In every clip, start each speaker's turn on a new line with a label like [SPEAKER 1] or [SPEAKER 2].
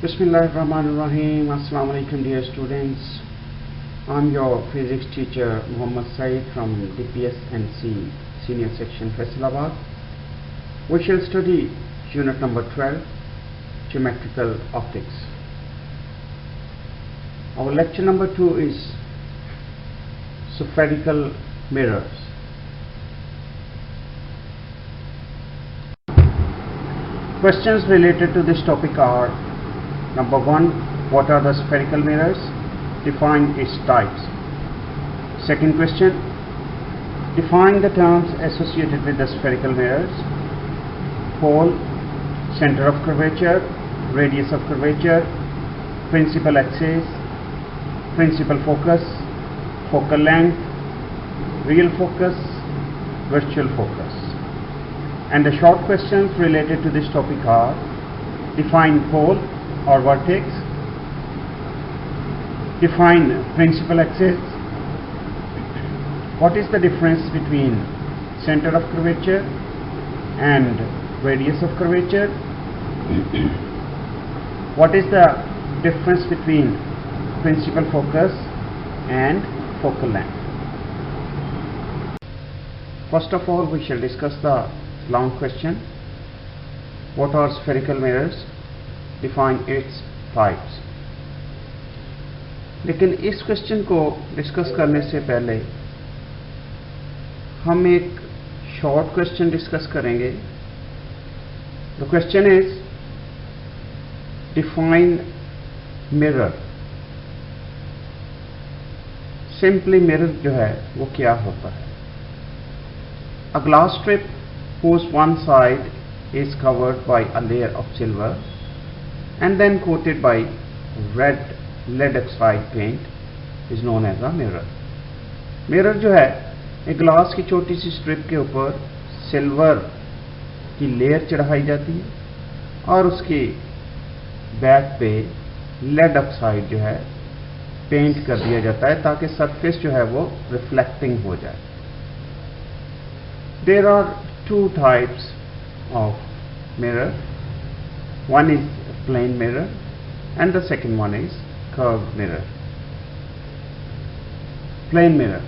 [SPEAKER 1] Bismillahirrahmanirrahim. Assalamu alaikum dear students. I'm your physics teacher Muhammad Saeed from DPSNC Senior Section Faisalabad. We shall study unit number 12, Geometrical Optics. Our lecture number 2 is Spherical Mirrors. Questions related to this topic are: number 1, what are the spherical mirrors? Define its types. Second question, define the terms associated with the spherical mirrors: pole, center of curvature, radius of curvature, principal axis, principal focus, focal length, real focus, virtual focus. And the short questions related to this topic are: define pole or vertex, define principal axis, what is the difference between center of curvature and radius of curvature, what is the difference between principal focus and focal length. First of all, we shall discuss the long question: what are spherical mirrors? Define its types. लेकिन इस question को discuss करने से पहले हम एक short question discuss करेंगे. The question is define mirror. Simply mirror जो है वो क्या होता है? A glass strip whose one side is covered by a layer of silver and then coated by red lead oxide paint is known as a mirror. Mirror जो है एक glass की छोटी सी स्ट्रिप के ऊपर सिल्वर की लेयर चढ़ाई जाती है और उसके बैक पे लेड ऑक्साइड जो है पेंट कर दिया जाता है ताकि सरफेस जो है वो रिफ्लेक्टिंग हो जाए. There are two types of mirror. One is plane mirror and the second one is curved mirror. Plane mirror.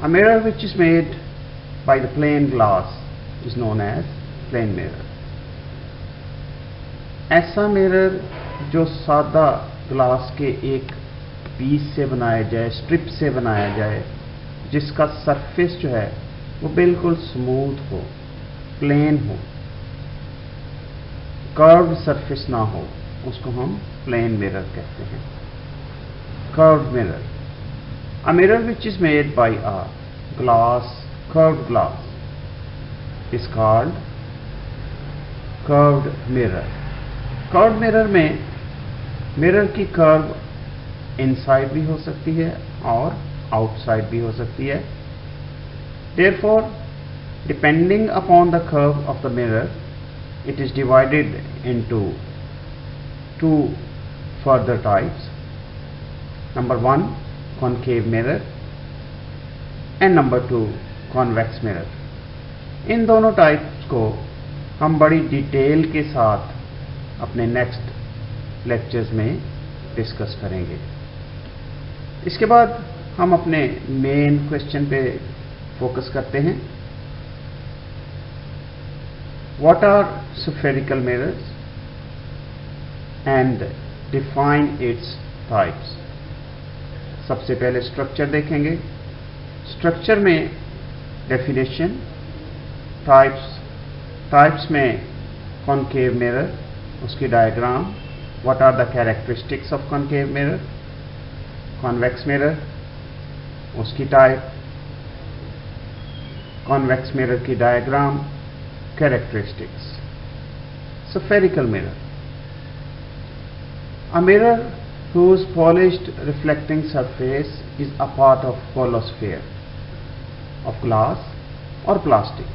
[SPEAKER 1] A mirror which is made by the plain glass is known as plane mirror. ऐसा mirror जो सादा glass के एक piece से बनाया जाए, strip से बनाया जाए, जिसका सरफेस जो है वो बिल्कुल स्मूथ हो, प्लेन हो, कर्व्ड सरफेस ना हो, उसको हम प्लेन मिरर कहते हैं. Curved mirror. A mirror which is made by a glass, curved glass is called curved mirror. Curved mirror में मिरर की कर्व इनसाइड भी हो सकती है और आउटसाइड भी हो सकती है. Therefore, depending upon the curve of the mirror, it is divided into two further types. Number 1, concave mirror and number 2, convex mirror. इन दोनों टाइप्स को हम बड़ी डिटेल के साथ अपने नेक्स्ट लेक्चर्स में डिस्कस करेंगे. इसके बाद हम अपने मेन क्वेश्चन पे फोकस करते हैं. What are spherical mirrors and define its types. सबसे पहले स्ट्रक्चर देखेंगे. स्ट्रक्चर में डेफिनेशन, टाइप्स में कॉनकेव मिरर, उसकी diagram, what are the characteristics of concave mirror, convex mirror, उसकी टाइप, कॉन्वेक्स मिरर की diagram, characteristics. Spherical mirror. A mirror whose polished reflecting surface is a part of holosphere of glass or plastic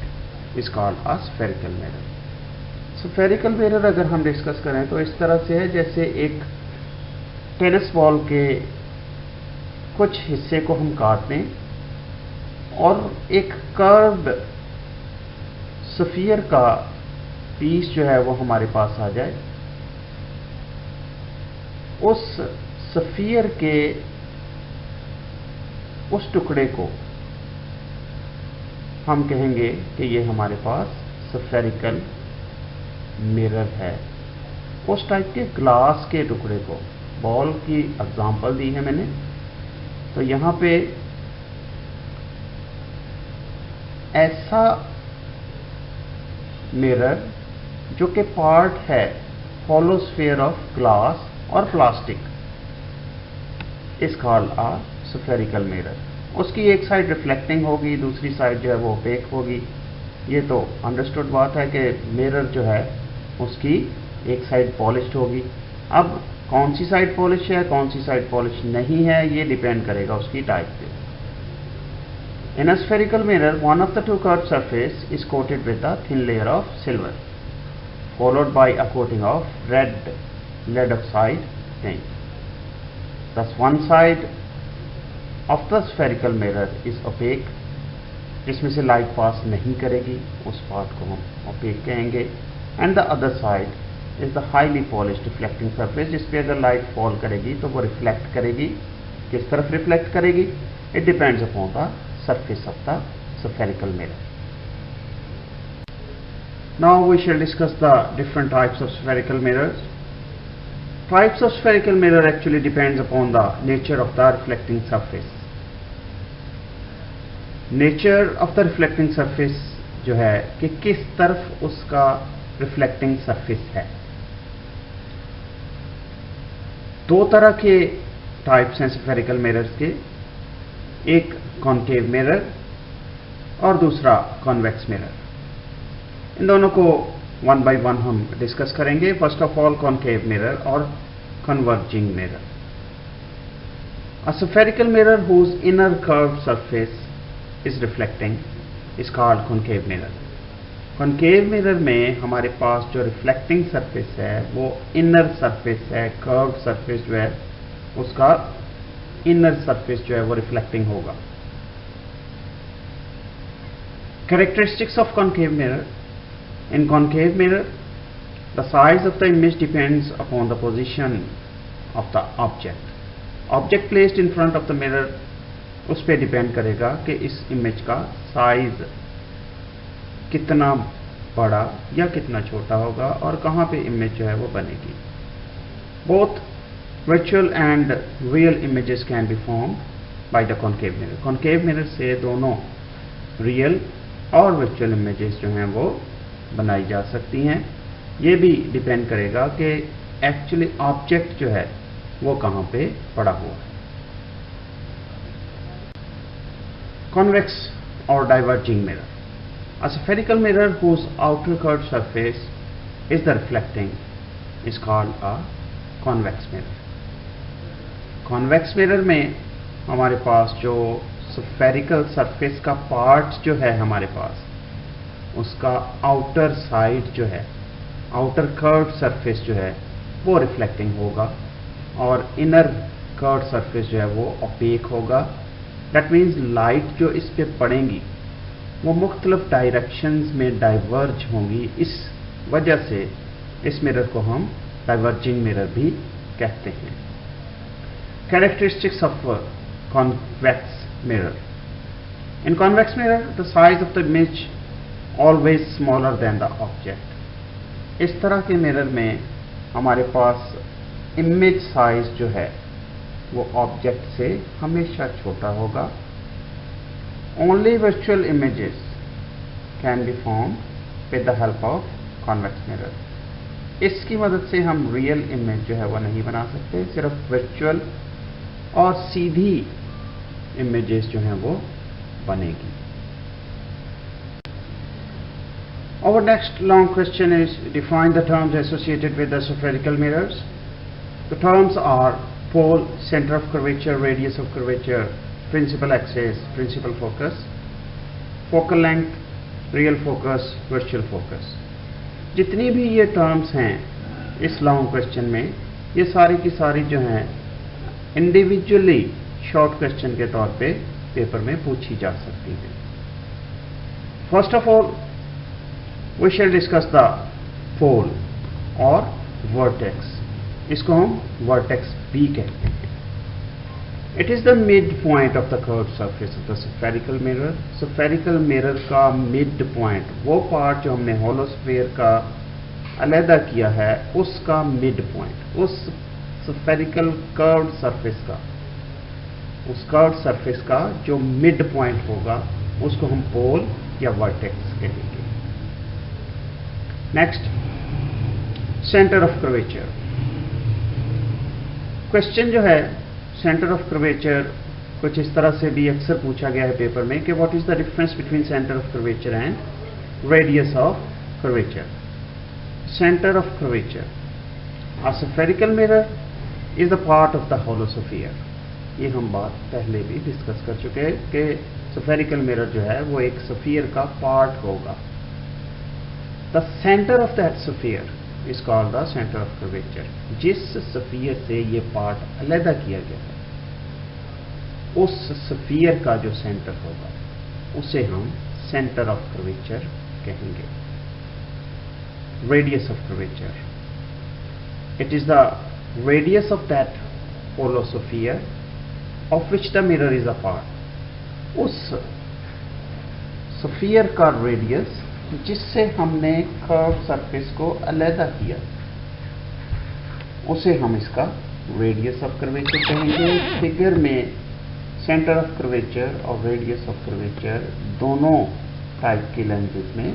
[SPEAKER 1] is called a spherical mirror. Spherical mirror अगर हम discuss करें तो इस तरह से है जैसे एक टेनिस बॉल के कुछ हिस्से को हम काट दें और एक कर्व्ड स्फीयर का पीस जो है वो हमारे पास आ जाए उस स्फीयर के उस टुकड़े को हम कहेंगे कि ये हमारे पास स्फेरिकल मिरर है। उस टाइप के ग्लास के टुकड़े को, बॉल की एग्जांपल दी है मैंने, तो यहां पे ऐसा मिरर जो कि पार्ट है हॉलो स्फीयर ऑफ ग्लास और plastic is called a spherical mirror. उसकी एक साइड रिफ्लेक्टिंग होगी, दूसरी साइड जो है वो ओपेक होगी। ये तो अंडरस्टूड बात है कि मिरर जो है उसकी एक साइड पॉलिश्ड होगी। अब कौन सी साइड पॉलिश है, कौन सी साइड पॉलिश नहीं है, ये डिपेंड करेगा उसकी टाइप पे। In a spherical mirror, one of the two curved surface is coated with a thin layer of silver, followed by a coating of red lead oxide paint. Thus, one side of the spherical mirror is opaque, जिसमें से light pass नहीं करेगी, उस part को हम opaque कहेंगे, and the other side is the highly polished reflecting surface, जिस पे अगर लाइट फॉल करेगी तो वो रिफ्लेक्ट करेगी। किस तरफ रिफ्लेक्ट करेगी? It depends upon the surface of the spherical mirror. Now we shall discuss the different types of spherical mirrors. Types of spherical mirror actually depends upon the nature of the reflecting surface. Nature of the reflecting surface जो है कि किस तरफ उसका reflecting surface है। दो तरह के टाइप्स हैं spherical mirrors के, एक कॉनकेव मिरर और दूसरा कॉन्वेक्स मिरर। इन दोनों को वन बाय वन हम डिस्कस करेंगे। First of all concave mirror और converging mirror. A spherical mirror whose inner curved surface is reflecting is called concave mirror. Concave mirror में हमारे पास जो रिफ्लेक्टिंग सरफेस है वो इनर सरफेस है, कर्व्ड सरफेस जो है उसका इनर सरफेस जो है वो रिफ्लेक्टिंग होगा। Characteristics of concave mirror. In concave mirror, the size of the image depends upon the position of the object. Object placed in front of the mirror उस पे depend करेगा कि इस इमेज का साइज कितना बड़ा या कितना छोटा होगा और कहाँ पे इमेज जो है वो बनेगी। Both virtual and real images can be formed by the concave mirror. Concave mirror से दोनों रियल और वर्चुअल इमेजेस जो हैं वो बनाई जा सकती हैं। ये भी डिपेंड करेगा कि एक्चुअली ऑब्जेक्ट जो है वो कहाँ पे पड़ा हुआ है। कॉन्वेक्स और diverging mirror. A spherical mirror whose outer curved surface is the reflecting is called a convex mirror. Convex mirror में हमारे पास जो स्फेरिकल सरफेस का पार्ट जो है हमारे पास उसका आउटर साइड जो है, आउटर कर्व्ड सरफेस जो है वो रिफ्लेक्टिंग होगा और इनर कर्व्ड सरफेस जो है वो ओपेक होगा। दैट मीन्स लाइट जो इस पे पड़ेंगी वो मुख्तलिफ डायरेक्शंस में डाइवर्ज होंगी। इस वजह से इस मिरर को हम डाइवर्जिंग मिरर भी कहते हैं। Characteristics of convex mirror. In convex mirror, the size of the image always smaller than the object. इस तरह के मिरर में हमारे पास इमेज साइज जो है वो ऑब्जेक्ट से हमेशा छोटा होगा। Only virtual images can be formed with the help of convex mirror. इसकी मदद से हम रियल इमेज जो है वो नहीं बना सकते, सिर्फ वर्चुअल और सीधी इमेजेस जो हैं वो बनेगी। Our next long question is define the terms associated with the spherical mirrors. The terms are pole, center of curvature, radius of curvature, principal axis, principal focus, focal length, real focus, virtual focus. जितनी भी ये terms हैं इस long question में, ये सारी की सारी जो हैं इंडिविजुअली शॉर्ट क्वेश्चन के तौर पे पेपर में पूछी जा सकती है। First of all we shall discuss the pole और वर्टेक्स। इसको हम वर्टेक्स बी कहते हैं। It is the mid point of the curve surface of the spherical mirror. Spherical mirror का मिड पॉइंट, वो पार्ट जो हमने होलोस्फीयर का अलहदा किया है, उसका मिड पॉइंट, उस स्फेरिकल कर्व सरफेस का, उस कर्व सरफेस का जो मिड पॉइंट होगा, उसको हम पोल या वर्टेक्स कहेंगे। Next, centre of curvature. Question जो है सेंटर ऑफ कर्वेचर कुछ इस तरह से भी अक्सर पूछा गया है पेपर में कि what is the difference between centre of curvature and radius of curvature. Centre of curvature, a spherical mirror is the part of the hollow sphere. ये हम बात पहले भी डिस्कस कर चुके हैं कि स्फेरिकल मिरर जो है वो एक स्फीयर का पार्ट होगा। The centre of that sphere is called the centre of curvature. जिस स्फीयर से ये पार्ट अलहदा किया गया है, उस स्फीयर का जो सेंटर होगा उसे हम सेंटर ऑफ कर्वेचर कहेंगे। Radius of curvature, it is the radius of that hollow sphere of which the mirror is a part. उस स्फीयर का रेडियस जिससे हमने कर्व सरफेस को अलहदा किया, उसे हम इसका रेडियस ऑफ कर्वेचर कहेंगे। फिगर में सेंटर ऑफ कर्वेचर और रेडियस ऑफ कर्वेचर दोनों टाइप की लैंग्वेज में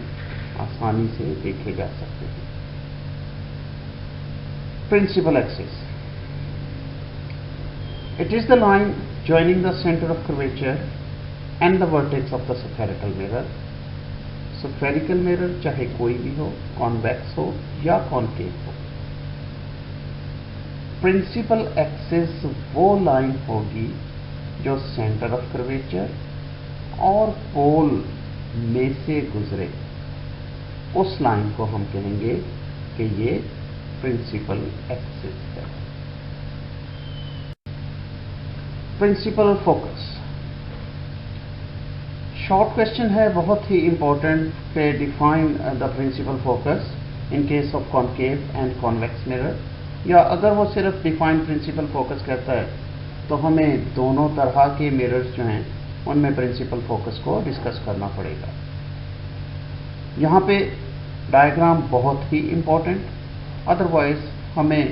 [SPEAKER 1] आसानी से देखे जा सकते हैं। Principal axis, it is the line joining the center of curvature and the vertex of the spherical mirror। Spherical mirror चाहे कोई भी हो, कॉन्वेक्स हो या कॉनकेव हो, प्रिंसिपल एक्सिस वो लाइन होगी जो सेंटर ऑफ कर्वेचर और पोल में से गुजरे। उस लाइन को हम कहेंगे कि ये प्रिंसिपल एक्सिस है। प्रिंसिपल फोकस, शॉर्ट क्वेश्चन है, बहुत ही इंपॉर्टेंट पे define the principal focus in case of concave and convex mirror. या अगर वो सिर्फ डिफाइन प्रिंसिपल फोकस कहता है तो हमें दोनों तरह के मिरर्स जो हैं उनमें प्रिंसिपल फोकस को डिस्कस करना पड़ेगा। यहाँ पे डायग्राम बहुत ही इंपॉर्टेंट, अदरवाइज हमें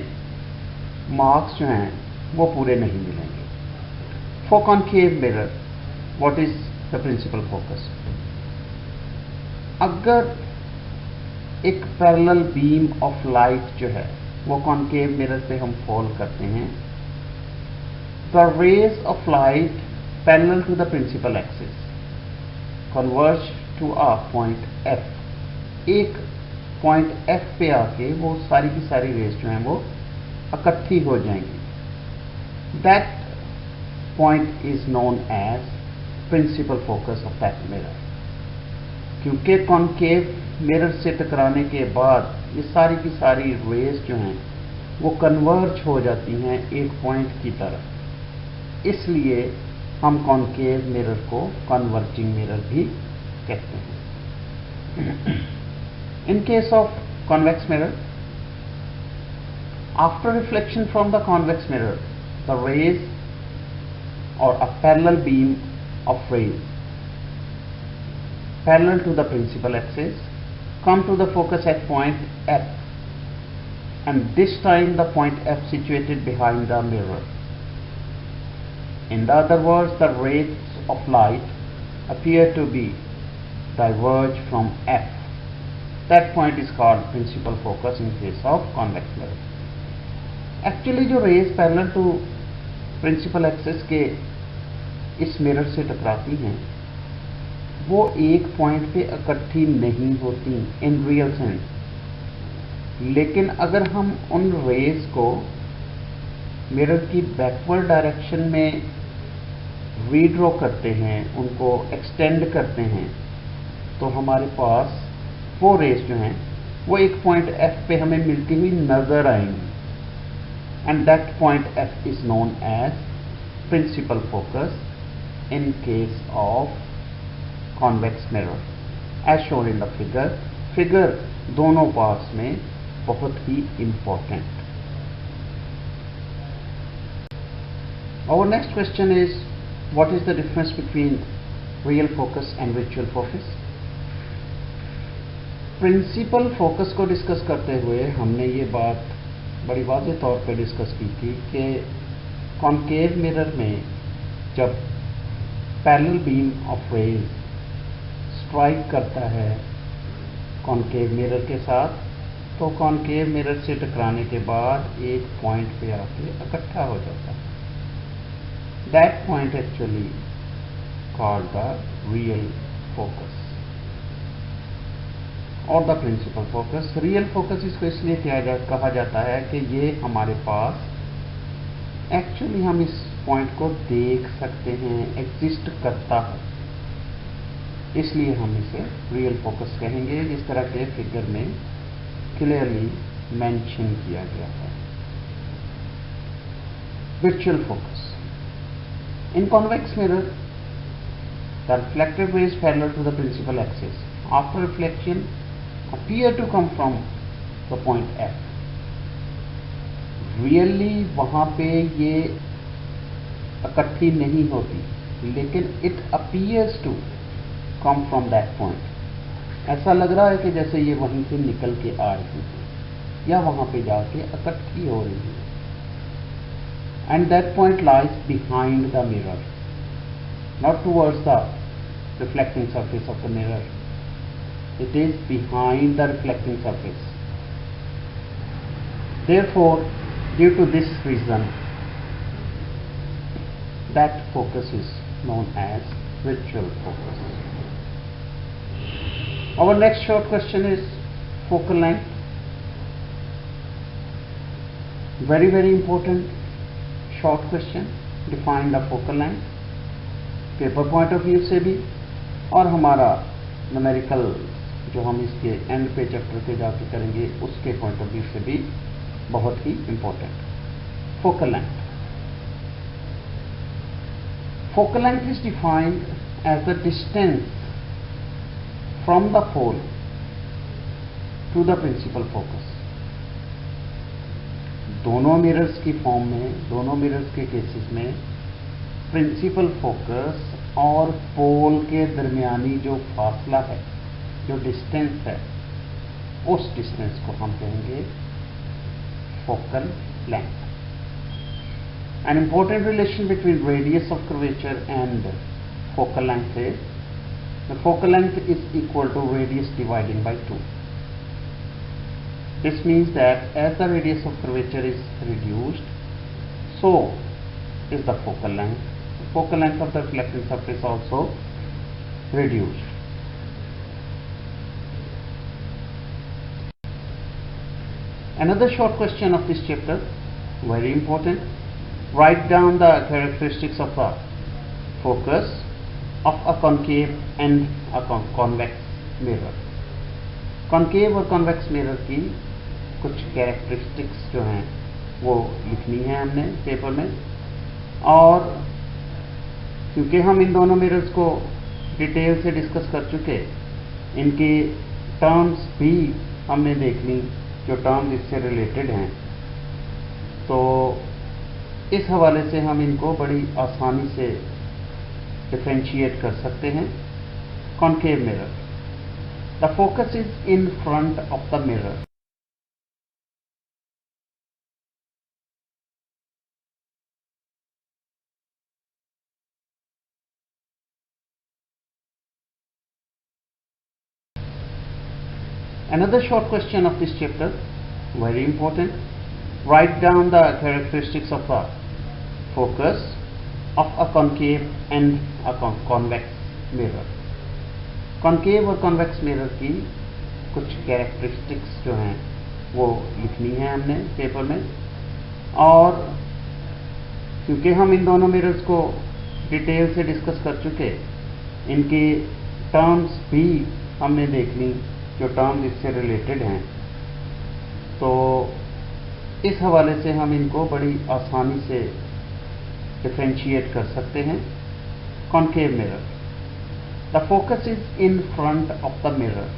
[SPEAKER 1] मार्क्स जो हैं वो पूरे नहीं मिलेंगे। For concave mirror what is the principal focus. अगर एक पैरेलल बीम ऑफ लाइट जो है वो कॉनकेव मिरर पे हम फॉल करते हैं, the rays of light parallel to the principal axis converge to a point F. एक पॉइंट एफ पे आके वो सारी की सारी रेज जो हैं वो इकट्ठी हो जाएंगी। That point is known as principal focus of that mirror. क्योंकि कॉनकेव मिरर से टकराने के बाद ये सारी की सारी रेज जो हैं वो कन्वर्ज हो जाती हैं एक पॉइंट की तरफ, इसलिए हम कॉनकेव मिरर को कन्वर्जिंग मिरर भी कहते हैं। In case of convex mirror, after reflection from the convex mirror, the rays or a parallel beam of rays parallel to the principal axis come to the focus at point F, and this time the point F situated behind the mirror. In the other words, the rays of light appear to be diverge from F. That point is called principal focus in case of convex mirror. Actually जो rays parallel to principal axis के इस mirror से टकराती हैं वो एक point पे इकट्ठी नहीं होती इन रियल सेंस, लेकिन अगर हम उन रेज को मिरर की बैकवर्ड डायरेक्शन में रीड्रॉ करते हैं, उनको एक्सटेंड करते हैं, तो हमारे पास वो रेज जो हैं वो एक पॉइंट एफ पे हमें मिलती हुई नजर आएंगी। And that point F is known as principal focus in case of convex mirror as shown in the figure. Figure दोनों पार्ट्स में बहुत ही important। Our next question is, what is the difference between real focus and virtual focus? Principal focus को discuss करते हुए हमने ये बात बड़ी वाज़ेह तौर पे डिस्कस की थी कि कॉनकेव मिरर में जब parallel beam of rays strike करता है कॉनकेव मिरर के साथ, तो कॉनकेव मिरर से टकराने के बाद एक पॉइंट पे आके इकट्ठा हो जाता है। That point actually called the real focus और the principal focus. Real focus इसको इसलिए कहा जाता है कि ये हमारे पास एक्चुअली हम इस पॉइंट को देख सकते हैं, एग्जिस्ट करता है, इसलिए हम इसे रियल फोकस कहेंगे, जिस तरह के फिगर में क्लियरली मेंशन किया गया है। virtual focus. In convex mirror, the reflected rays parallel to the principal axis after reflection appear to come from the point F. Really वहाँ पे ये इकट्ठी नहीं होती, लेकिन it appears to come from that point. ऐसा लग रहा है कि जैसे ये वहीं से निकल के आ रही है या वहाँ पे जाके इकट्ठी हो रही है। And that point lies behind the mirror, not towards the reflecting surface of the mirror. It is behind the reflecting surface. Therefore, due to this reason, that focus is known as virtual focus. Our next short question is focal length. Very, very important short question. Define the focal length paper point of view से भी, और हमारा numerical जो हम इसके and पे chapter के जाके करेंगे उसके पॉइंट ऑफ व्यू से भी बहुत ही important. Focal length. Focal length is defined as the distance from the pole to the principal focus. दोनों मिरर्स की फॉर्म में, दोनों मिरर्स के केसेस में प्रिंसिपल फोकस और पोल के दरमियानी जो फासला है, जो डिस्टेंस है, उस डिस्टेंस को हम कहेंगे focal length. An important relation between radius of curvature and focal length is the focal length is equal to radius dividing by 2. This means that as the radius of curvature is reduced, so is the focal length. The focal length of the reflecting surface also reduced. Another short question of this chapter, very important. Write down the characteristics of a focus of a concave and a convex mirror. Concave और convex mirror की कुछ characteristics जो हैं वो लिखनी है हमने paper में, और क्योंकि हम इन दोनों मिरर्स को डिटेल से डिस्कस कर चुके, इनकी टर्म्स भी हमने देख ली जो टर्म्स इससे रिलेटेड हैं, तो इस हवाले से हम इनको बड़ी आसानी से डिफरेंशिएट कर सकते हैं। Concave mirror, the focus is in front of the mirror. Another short question of this chapter, very important. Write down the characteristics of a focus of a concave and a convex mirror. Concave और convex mirror की कुछ characteristics जो हैं वो लिखनी है हमने paper में, और क्योंकि हम इन दोनों मिरर्स को डिटेल से डिस्कस कर चुके, इनकी टर्म्स भी हमने देख ली जो टर्म्स इससे रिलेटेड हैं, तो इस हवाले से हम इनको बड़ी आसानी से डिफरेंशिएट कर सकते हैं। Concave mirror, the focus is in front of the mirror,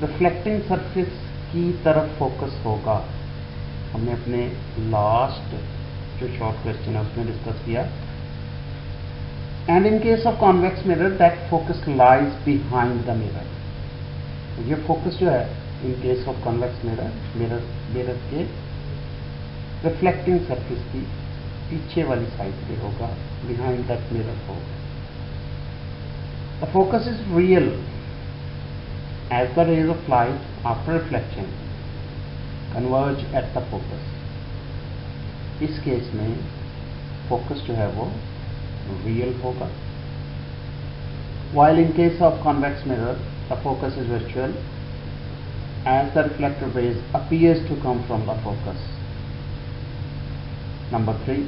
[SPEAKER 1] reflecting surface की तरफ फोकस होगा। हमने अपने लास्ट जो शॉर्ट क्वेश्चन है उसमें डिस्कस किया। And in case of convex mirror that focus lies behind the mirror. ये फोकस जो है in case of convex mirror के रिफ्लेक्टिंग सरफेस की पीछे वाली साइड पे होगा, बिहाइंड दैट मिरर होगा। The focus is real as the rays of light after reflection converge at the focus. इस केस में फोकस जो है वो रियल होगा। While in case of convex mirror, the focus is virtual as the reflected rays appears to come from the focus. Number 3.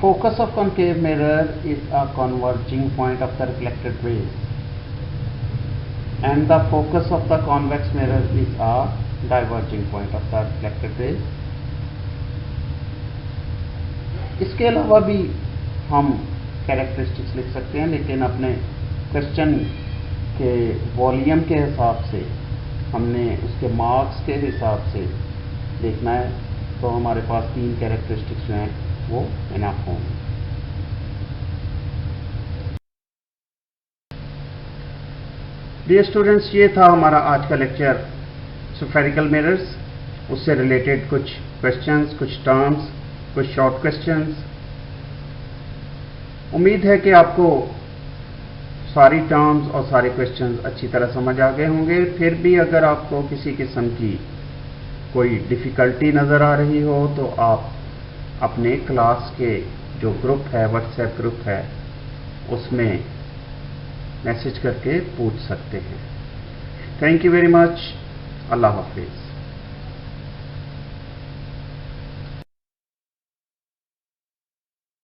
[SPEAKER 1] Focus of concave mirror is a converging point of the reflected rays, and the focus of the convex mirror is a diverging point of the reflected rays. इसके अलावा भी हम characteristics लिख सकते हैं, लेकिन अपने question के वॉल्यूम के हिसाब से हमने उसके मार्क्स के हिसाब से देखना है, तो हमारे पास 3 कैरेक्टरिस्टिक्स जो हैं वो इनफ होंगे। डियर स्टूडेंट्स, ये था हमारा आज का लेक्चर स्फेरिकल मिरर्स, उससे रिलेटेड कुछ क्वेश्चंस, कुछ टर्म्स, कुछ शॉर्ट क्वेश्चंस। उम्मीद है कि आपको सारी टर्म्स और सारे क्वेश्चंस अच्छी तरह समझ आ गए होंगे। फिर भी अगर आपको किसी किस्म की कोई डिफ़िकल्टी नज़र आ रही हो तो आप अपने क्लास के जो ग्रुप है, व्हाट्सएप ग्रुप है, उसमें मैसेज करके पूछ सकते हैं। Thank you very much. अल्लाह हाफिज़।